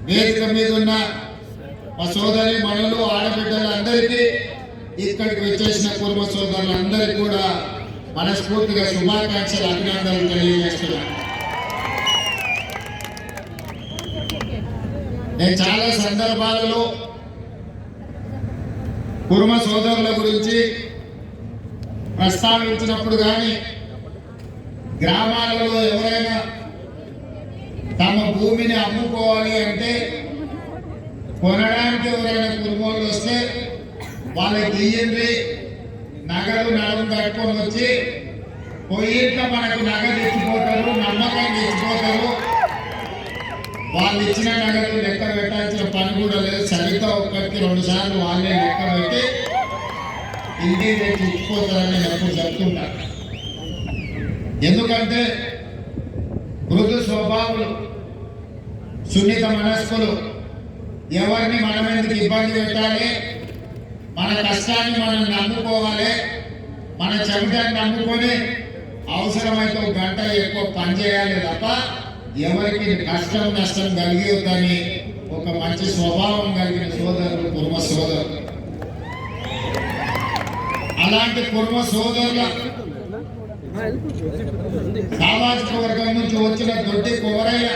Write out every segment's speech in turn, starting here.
వేదిక మీద ఉన్న మా సోదరి మనలు ఆడబిడ్డలందరికీ ఇక్కడికి వచ్చేసిన కుటుంబ సోదరులందరికీ కూడా మనస్ఫూర్తిగా శుభాకాంక్షలు అభినందనలు తెలియజేస్తున్నాను. నేను చాలా సందర్భాలలో కుటుంబ సోదరుల గురించి ప్రస్తావించినప్పుడు కానీ గ్రామాలలో ఎవరైనా తమ భూమిని అమ్ముకోవాలి అంటే కొనడానికి ఎవరైనా కుటుంబాలు వస్తే వాళ్ళకి ఇయ్యండి నగదు నడుము కట్టుకొని వచ్చి పోయిట్లో మనకు నగదు ఇచ్చిపోతారు, నమ్మకాన్ని ఇచ్చిపోతారు. వాళ్ళు ఇచ్చిన నగదు లెక్క పెట్టాల్సిన పని కూడా లేదు. సరిగ్గా ఒక్కరికి 2 సార్లు వాళ్ళే లెక్క పెట్టి ఇంటికి తెచ్చి ఇచ్చిపోతారని నేను ఎప్పుడు చెప్తుంటా. ఎందుకంటే మృదు స్వభావులు, సున్నిత మనస్కులు, ఎవరిని మనం ఎందుకు ఇబ్బంది పెట్టాలి, మన కష్టాన్ని మనం నమ్ముకోవాలి, మన చెమటని నమ్ముకొని అవసరమైతే 1 గంట ఎక్కువ పనిచేయాలి తప్ప ఎవరికి కష్టం నష్టం కలిగేదని ఒక మంచి స్వభావం కలిగిన సోదరులు కుర్మ సోదరులు. అలాంటి కుర్మ సోదరుల సామాజిక వర్గం నుంచి వచ్చిన దొడ్డి కోరయ్య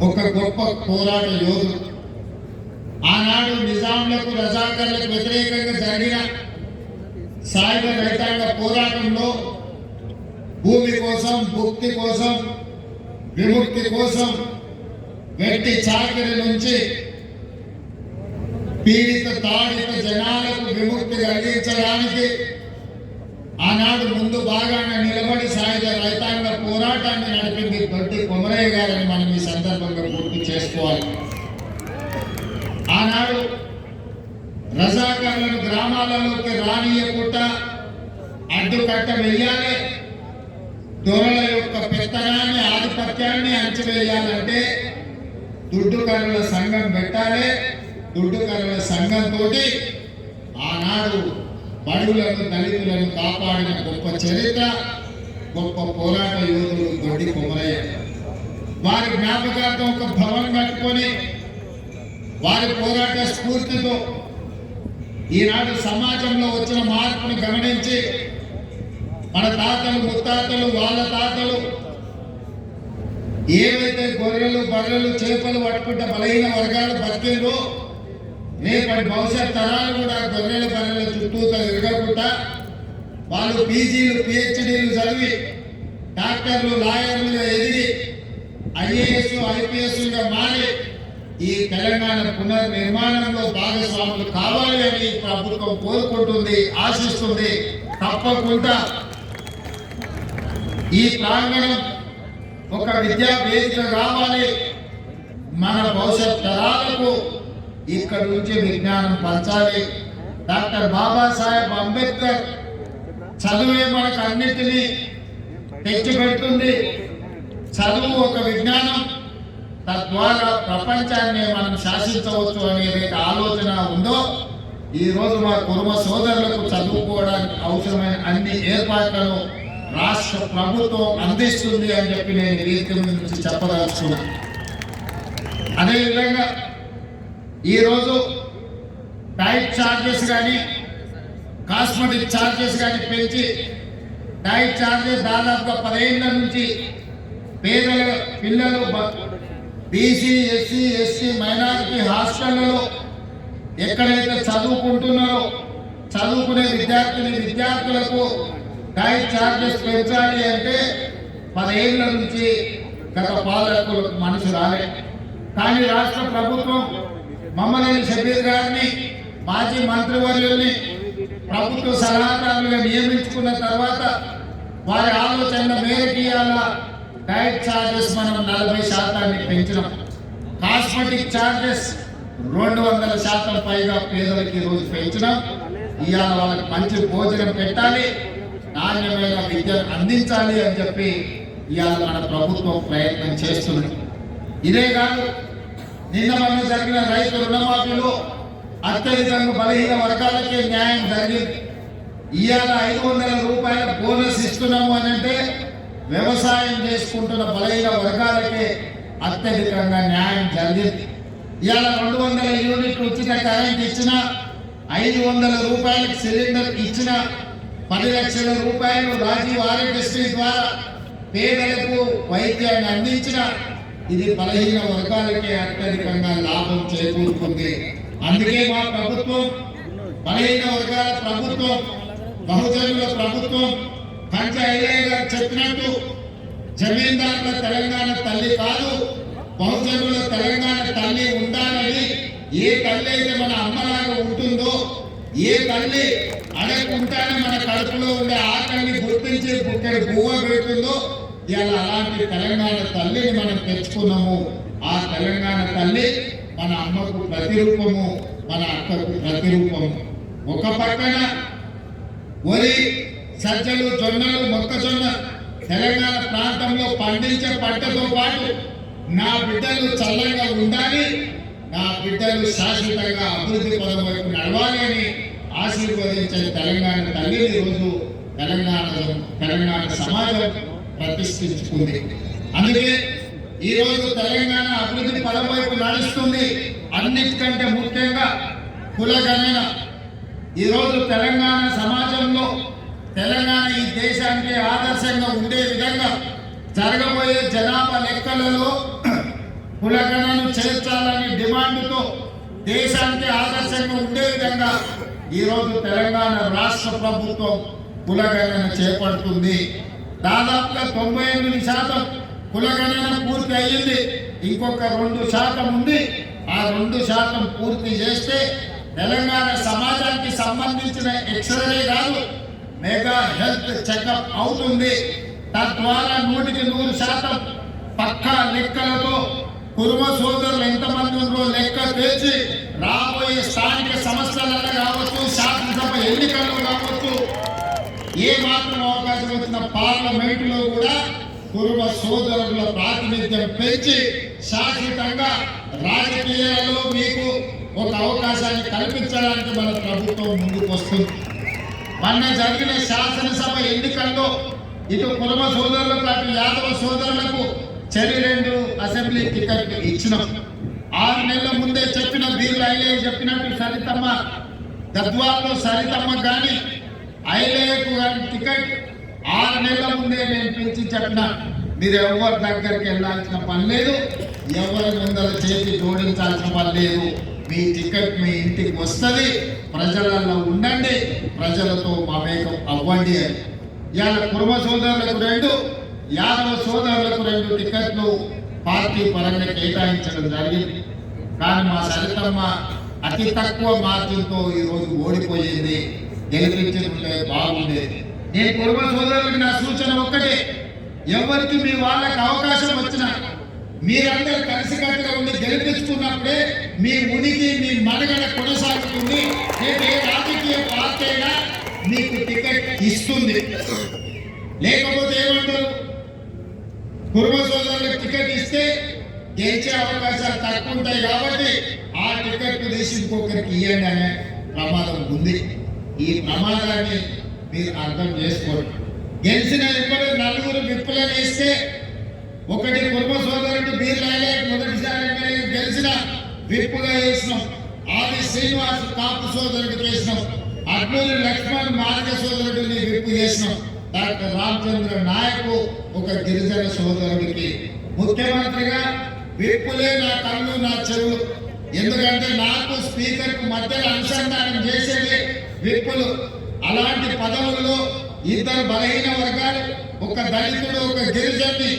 ఒక గొప్ప పోరాట యోధుడు. ఆనాడు నిజాంలకు రజాకర్లకు వ్యతిరేకంగా జరిగిన సాయుధ రైతాంగ పోరాటంలో భూమి కోసం, భుక్తి కోసం, విముక్తి కోసం వెట్టి చాకిరి నుంచి పీడిత తాడిత జనాలకు విముక్తి కలిగించడానికి ఆనాడు ముందు బాగానే నిలబడి సాయుధ రైతాంగ పోరాటాన్ని నడిపింది దొడ్డి కొమరయ్య గారని మనం ఈ సందర్భంగా గుర్తు చేసుకోవాలి. ఆనాడు రజాకారులను గ్రామాలలోకి రానియకుండా అడ్డుకట్ట వేయాలి, దొరల యొక్క పెత్తనాన్ని ఆధిపత్యాన్ని అంచివేయాలంటే దుడ్డుకర్రల సంఘం పెట్టాలి. దుడ్డుకర్రల సంఘంతో ఆనాడు బడుగులను దళితులను కాపాడిన గొప్ప చరిత్ర, గొప్ప పోరాట యోధుడు దొడ్డి కొమరయ్య. వారి జ్ఞాపకార్థం ఒక భవనం కట్టుకొని వారి పోరాట స్ఫూర్తితో ఈనాడు సమాజంలో వచ్చిన మార్పును గమనించి మన తాతలు ముత్తాతలు వాళ్ళ తాతలు ఏవైతే గొర్రెలు బర్రెలు చేపలు పట్టుకుంటే బలహీన వర్గాలు బతికిందో రేపటి భవిష్యత్ తరాలు కూడా గొర్రెల బర్రెల చుట్టూ తిరగకుండా వాళ్ళు పీజీలు పిహెచ్డీలు చదివి డాక్టర్లు లాయర్లుగా ఎదిగి ఐఏఎస్ ఐపీఎస్లుగా మారి ఈ తెలంగాణ పునర్నిర్మాణంలో భాగస్వాములు కావాలి అని ప్రభుత్వం కోరుకుంటుంది, ఆశిస్తుంది. తప్పకుండా ఈ ప్రాంగణం ఒక విద్యా వేదిక కావాలి. మన భవిష్యత్ తరాలకు ఇక్కడ నుంచి విజ్ఞానం పంచాలి. డాక్టర్ బాబాసాహెబ్ అంబేద్కర్ చదువే మనకు అన్నిటినీ తెచ్చిపెడుతుంది. చదువు ఒక విజ్ఞానం, తద్వారా ప్రపంచాన్ని మనం శాసించవచ్చు అనేది ఆలోచన ఉందో ఈ రోజు మా కుటుంబ సోదరులకు చదువుకోవడానికి అవసరమైన అన్ని ఏర్పాట్లను రాష్ట్ర ప్రభుత్వం అందిస్తుంది అని చెప్పి నేను వేదిక నుంచి చెప్పదలుచుకున్నాను. అదేవిధంగా ఈరోజు డైట్ ఛార్జెస్ కానీ కాస్మెటిక్ ఛార్జెస్ కానీ పెంచి డైట్ ఛార్జెస్ దాదాపుగా 10 ఏళ్ల నుంచి పేదల పిల్లలు బీసీ ఎస్సీ ఎస్టీ మైనారిటీ హాస్టళ్లలో ఎక్కడైతే చదువుకుంటున్నారో చదువుకునే విద్యార్థులకు డైట్ ఛార్జెస్ పెంచాలి అంటే 10 ఏళ్ల నుంచి గత పాలకులకు మనసు రాలే. కానీ రాష్ట్ర ప్రభుత్వం మమ్మల్ని షబీర్ గారిని మాజీ మంత్రివర్యుల్ని ప్రభుత్వ సలహాదారులుగా నియమించుకున్న తర్వాత వారి ఆలోచన మేరకు ఇవాళ డైట్ ఛార్జెస్ మనం 40% పెంచినాం. కాస్మెటిక్ ఛార్జెస్ 200% పైగా పేదలకి ఈరోజు పెంచినాం. ఇవాళ వాళ్ళకి మంచి భోజనం పెట్టాలి, నాణ్యమైన విద్యను అందించాలి అని చెప్పి ఇవాళ మన ప్రభుత్వం ప్రయత్నం చేస్తుంది. ఇదే కాదు, నిన్న మనం జరిగిన రైతు రుణమాఫీలో అత్యధికంగా బలహీన వర్గాలకే న్యాయం జరిగింది. ఇవాళ 500 రూపాయల బోనస్ ఇస్తున్నాము అని అంటే వ్యవసాయం చేసుకుంటున్న బలహీన వర్గాలకే అత్యధికంగా న్యాయం జరిగింది. ఇవాళ 200 యూనిట్లు ఉచిత కరెంట్ ఇచ్చిన, 500 రూపాయలకు సిలిండర్ ఇచ్చిన, 10 లక్షల రూపాయలు రాజీవ్ ఆరోగ్యశ్రీ ద్వారా పేదలకు వైద్యాన్ని అందించిన, ఇది బలహీన వర్గాలకే అత్యధికంగా లాభం చేకూరుతుంది. అందుకే మా ప్రభుత్వం బలహీన వర్గాల ప్రభుత్వం, బహుజనుల ప్రభుత్వం. పంచాయతీ గారు చెప్పినట్టు జమీందారుల తెలంగాణ తల్లి కాదు, బహుజనుల తెలంగాణ తల్లి ఉండాలని. ఏ తల్లి అయితే మన అమ్మలాగా ఉంటుందో, ఏ తల్లి అడగకుండానే మన కడుపులో ఉండే ఆకలిని గుర్తించి బుక్కెడు పువ్వ పెడుతుందో, ఇలా అలాంటి తెలంగాణ తల్లిని మనం తెచ్చుకున్నాము. ఆ తెలంగాణ తల్లి మన అమ్మకు ప్రతిరూపము, మన అక్కకు ప్రతిరూపము. ఒక పక్కన వరి, సజ్జలు, జొన్నలు, మొక్కజొన్న తెలంగాణ ప్రాంతంలో పండించే పంటతో పాటు నా బిడ్డలు చల్లగా ఉండాలి, నా బిడ్డలు శాశ్వతంగా అభివృద్ధి పదం వైపు నడవాలి అని ఆశీర్వదించే తెలంగాణ తల్లి ఈరోజు తెలంగాణ సమాజం ప్రతిష్ఠించుకుంది. అందుకే ఈరోజు తెలంగాణ అభివృద్ధి పదం వైపు నడుస్తుంది. అన్నిటికంటే ముఖ్యంగా కులగణన. ఈరోజు తెలంగాణ సమాజంలో తెలంగాణ ఈ దేశానికి ఆదర్శంగా ఉండే విధంగా జరగబోయే జనాభా లెక్కలలో కులగణను చేర్చాలని డిమాండ్తో దేశానికి ఆదర్శంగా ఉండే విధంగా ఈరోజు తెలంగాణ రాష్ట్ర ప్రభుత్వం కులగణన చేపడుతుంది. దాదాపుగా 98% కులగణన పూర్తి అయ్యింది. ఇంకొక 2% ఉంది. ఆ 2% పూర్తి చేస్తే తెలంగాణ సమాజానికి సంబంధించిన ఎక్స్రే కాదు, మెగా హెల్త్ చెకప్ అవుతుంది. తద్వారా 100% పక్కా లెక్కలతో కుర్మ సోదరులు ఎంతమంది ఉన్నారో లెక్క తెచ్చి రాబోయే స్థానిక సంస్థలలో కావచ్చు, శాసనసభ ఎన్నికల్లో కావచ్చు, ఏ మాత్రం అవకాశం వచ్చిన పార్లమెంటులో కూడా కుర్మ సోదరుల ప్రాతినిధ్యం పెంచి శాశ్వతంగా రాజకీయాలలో మీకు ఒక అవకాశాన్ని కల్పించడానికి మన ప్రభుత్వం ముందుకు వస్తుంది. మొన్న జరిగిన శాసనసభ ఎన్నికల్లో ఇటు కుర్మ సోదరులకు, అటు యాదవ సోదరులకు చెరి 2 అసెంబ్లీ టికెట్ ఇచ్చినాం. 6 నెలల ముందే చెప్పిన బీర్లు ఐలయ్య చెప్పినట్టు సరితమ్మ గద్వాల్లో సరితమ్మ కానీ ఐలయ్యకు కానీ టికెట్ 6 నెలల ముందే నేను పిలిచి చెప్పిన. మీరు ఎవరి దగ్గరికి వెళ్ళాల్సిన పని లేదు, ఎవరి ముందర చేతి జోడించాల్సిన పని లేదు. మీ టికెట్ మీ ఇంటికి వస్తుంది, ప్రజలలో ఉండండి, ప్రజలతో మమేకం అవ్వండి అని. ఇవాళ కుర్మ సోదరులకు 2, యాదవ సోదరులకు 2 టికెట్లు పార్టీ పరంగా కేటాయించడం జరిగింది. కానీ మా సరితమ్మ అతి తక్కువ మార్జిన్తో ఈరోజు ఓడిపోయింది. గెలిపించుకుంటే బాగుండేది. నేను కుర్మ సోదరులకు నా సూచన ఒక్కటే, ఎవరికి మీ వాళ్ళకి అవకాశం వచ్చినా మీరందరూ కలిసికట్టుగా ఉండి గెలిపించుకున్నప్పుడే మీ ఉనికి, మీ మనుగడ కొనసాగుతుంది. ఏ రాజకీయ పార్టీ అయినా మీకు టికెట్ ఇస్తుంది. లేకపోతే ఏమంటారు, కుర్మ సోదరులకు టికెట్ ఇస్తే గెలిచే అవకాశాలు తక్కువ ఉంటాయి కాబట్టి ఆ టికెట్ తీసి ఇంకొకరికి ఇవ్వండి అనే ప్రమాదం ఉంది. ఈ ప్రమాదాన్ని మీరు అర్థం చేసుకోండి. గెలిచిన ఇప్పుడు 4 విప్పులను ఇస్తే, ఒకటి కుర్మ సోదరుడు బీర్లాయలే మొదటిసారి ఎమ్మెల్యే గెలిచిన విప్పుగా వేసినాం. ఆది శ్రీనివాస్ కాపు సోదరుడికి వేసినాం. అడ్లూరి లక్ష్మణ్ మార్గ సోదరుడిని విప్పు చేసినాం. డాక్టర్ రామచంద్ర నాయకు ఒక గిరిజన సోదరుడికి. ముఖ్యమంత్రిగా విప్పులే నా కళ్ళు, నా చెవులు. ఎందుకంటే నాకు స్పీకర్కు మధ్యలో అనుసంధానం చేసేది విప్పులు. అలాంటి పదవుల్లో 2 బలహీన వర్గాలు, ఒక దళితుడు, ఒక గిరిజని,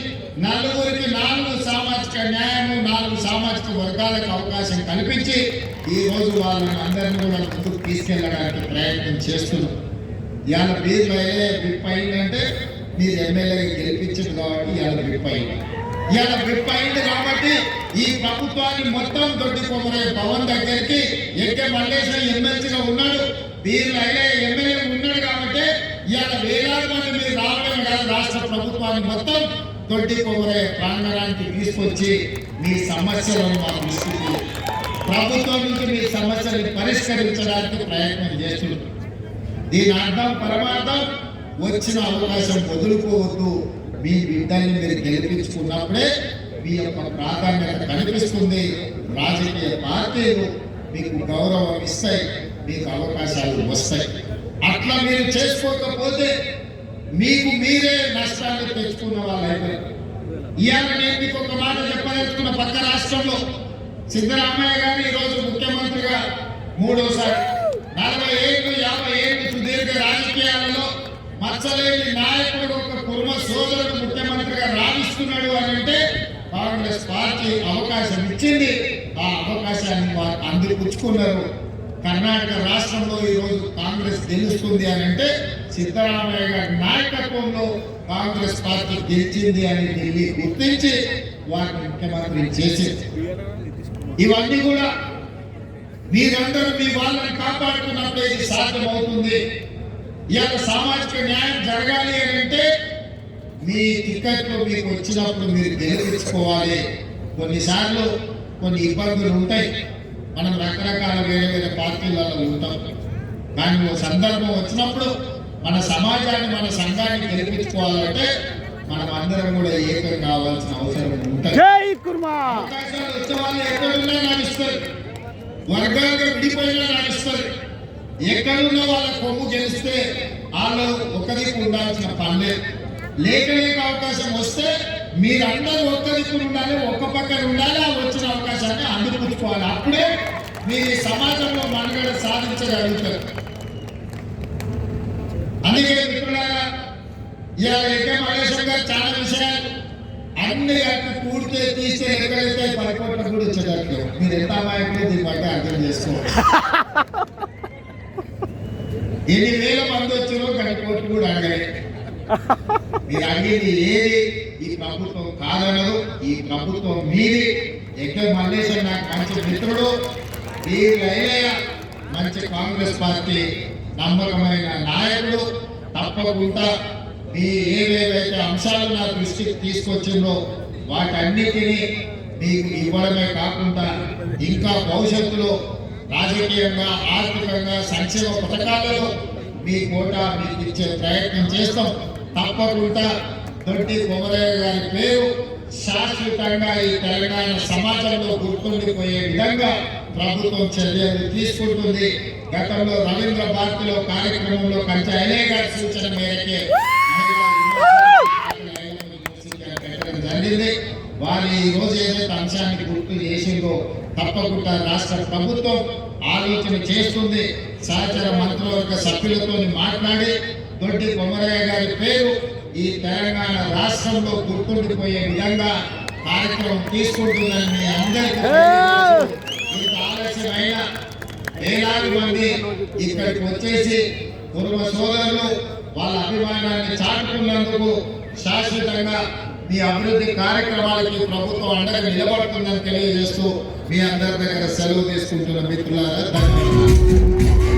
4కి 4 సామాజిక న్యాయము, 4 సామాజిక వర్గాలకు అవకాశం కల్పించి ఈ రోజు వాళ్ళని అందరినీ కూడా ముందుకు తీసుకెళ్ళడానికి ప్రయత్నం చేస్తున్నాం. ఇవాళ మీరు విప్ అయిందంటే మీరు ఎమ్మెల్యేగా గెలిపించింది కాబట్టి ఇవాళ విప్ అయింది. ఇవాళ విప్ అయింది కాబట్టి ఈ ప్రభుత్వాన్ని మొత్తం దొడ్డి కొమరే భవన్ దగ్గరికి ఎక్కే మల్లేశ్వర ఎమ్మెల్సీగా ఉన్నాడు, వీళ్ళు ఎమ్మెల్యే ఉన్నాడు కాబట్టి ఇవాళ వేలాది మంది మీరు రావడం కాదు, రాష్ట్ర ప్రభుత్వాన్ని మొత్తం దొడ్డి కొమరే ప్రాంగణానికి తీసుకొచ్చి మీ సమస్యలను మా దృష్టికి, ప్రభుత్వం నుంచి మీ సమస్యలను పరిష్కరించడానికి ప్రయత్నం చేస్తున్నారు. దీని అర్థం పరమార్థం వచ్చిన అవకాశం వదులుకోవద్దు. మీ బిడ్డల్ని మీరు గెలిపించుకున్నప్పుడే మీ యొక్క ప్రాధాన్యత కనిపిస్తుంది. రాజకీయ పార్టీలు మీకు గౌరవం ఇస్తాయి, మీకు అవకాశాలు వస్తాయి. అట్లా మీరు చేసుకోకపోతే మీకు మీరే నష్టాన్ని తెచ్చుకున్న వాళ్ళైతే. ఇవాళ నేను మీకు ఒక మాట చెప్పదలుచుకున్న, పక్క రాష్ట్రంలో సిద్ధరామయ్య గారు ఈరోజు ముఖ్యమంత్రిగా మూడోసారి 40 ఏళ్ళు 50 ఏళ్ళు సుదీర్ఘ రాజకీయాలలో మచ్చలేని నాయకుడు ఒక కుర్మ సోదరుడు ముఖ్యమంత్రిగా రాణిస్తున్నాడు అని అంటే కాంగ్రెస్ పార్టీ అవకాశం ఇచ్చింది. ఆ అవకాశాన్ని వారు అందిపుచ్చుకున్నారు. కర్ణాటక రాష్ట్రంలో ఈరోజు కాంగ్రెస్ గెలుస్తుంది అని అంటే సిద్ధరామయ్య గారి నాయకత్వంలో కాంగ్రెస్ పార్టీ గెలిచింది అని ఢిల్లీ గుర్తించి వారిని ముఖ్యమంత్రి చేసింది. ఇవన్నీ కూడా మీరందరూ మీ వాళ్ళని కాపాడుకున్నప్పుడు ఇది సాధ్యమవుతుంది. ఇవాళ సామాజిక న్యాయం జరగాలి అని అంటే మీ టికెట్లు మీకు వచ్చినప్పుడు మీరు గెలిపించుకోవాలి. కొన్నిసార్లు కొన్ని ఇబ్బందులు ఉంటాయి, మనం రకరకాల వేరే వేరే పార్టీలలో ఉంటాం. కానీ ఓ సందర్భం వచ్చినప్పుడు మన సమాజాన్ని మన సంఘాన్ని గెలిపించుకోవాలంటే మనం అందరం కూడా ఏకం కావాల్సిన అవసరం ఉంటుంది. అవకాశాలు వచ్చే వాళ్ళు ఎక్కడున్నా నడుస్తారు, వర్గాలుగా విడిపోయినా నడుస్తారు. ఎక్కడున్న వాళ్ళ కొమ్ము గెలిస్తే వాళ్ళు ఒకరికి ఉండాల్సిన పనులే. లేక అవకాశం వస్తే మీరందరూ ఒక్కరికి ఉండాలి, ఒక్క పక్కన ఉండాలి. ఆ వచ్చిన అవకాశాన్ని అందిపుచ్చుకోవాలి. అప్పుడే మీరు సమాజంలో మనుగడ సాధించగలుగుతారు. అందుకే మిత్రులారా, ఇవాళ ఎక్కడ మల్లేశ్వర్ గారు చాలా విషయాలు అన్ని అటు కూడితే తీస్తే ఎక్కడైతే 10 కోట్ల కూడా వచ్చేటట్లు. మీరు ఎంత అమాయకులు దీన్ని బట్టి అర్థం చేసుకోవాలి. 8,000 మంది వచ్చారో 10 కోట్లు కూడా అడగలే. మీరు అడిగింది ఏది? ఈ ప్రభుత్వం కాదనదు, ఈ ప్రభుత్వం మీది. ఎక్కడ మల్లేశ్వర్ నాకు మంచి మిత్రుడు, వీళ్ళైనా మంచి కాంగ్రెస్ పార్టీ నమ్మకమైన నాయకుడు. తప్పకుండా మీ ఏవేవైతే అంశాలు నా దృష్టికి తీసుకొచ్చిందో వాటన్నిటినీ మీకు ఇవ్వడమే కాకుండా ఇంకా భవిష్యత్తులో రాజకీయంగా ఆర్థికంగా సంక్షేమ పథకాలలో మీ కోటా మీకు ఇచ్చే ప్రయత్నం చేస్తాం. తప్పకుండా దొడ్డి కొమరయ్య గారి పేరు శాశ్వతంగా ఈ తెలంగాణ సమాజంలో గుర్తుండిపోయే విధంగా ప్రభుత్వం చర్యలు తీసుకుంటుంది. గతంలో రవీంద్ర భారతిలో కార్యక్రమంలో కంచె అయ్యే గారి సూచన మేరకే పెట్టడం జరిగింది. వారు ఈ రోజు ఏదైతే అంశాన్ని గుర్తు చేసిందో తప్పకుండా రాష్ట్ర ప్రభుత్వం ఆలోచన చేస్తుంది. సహచర మంత్రివర్గ సభ్యులతో మాట్లాడి దొడ్డి కొమరయ్య గారి పేరు ఈ తెలంగాణ రాష్ట్రంలో గుర్తుండిపోయే విధంగా కార్యక్రమం తీసుకుంటుందని మీ అందరికీ ఆలస్యమైన వేలాది మంది ఇక్కడికి వచ్చేసి కుటుంబ సోదరులు వాళ్ళ అభిమానాన్ని చాటుకున్నందుకు శాశ్వతంగా మీ అభివృద్ధి కార్యక్రమాలకి ప్రభుత్వం అండగా నిలబడుతుందని తెలియజేస్తూ మీ అందరి దగ్గర సెలవు తీసుకుంటున్న మిత్రులారా ధన్యవాదాలు.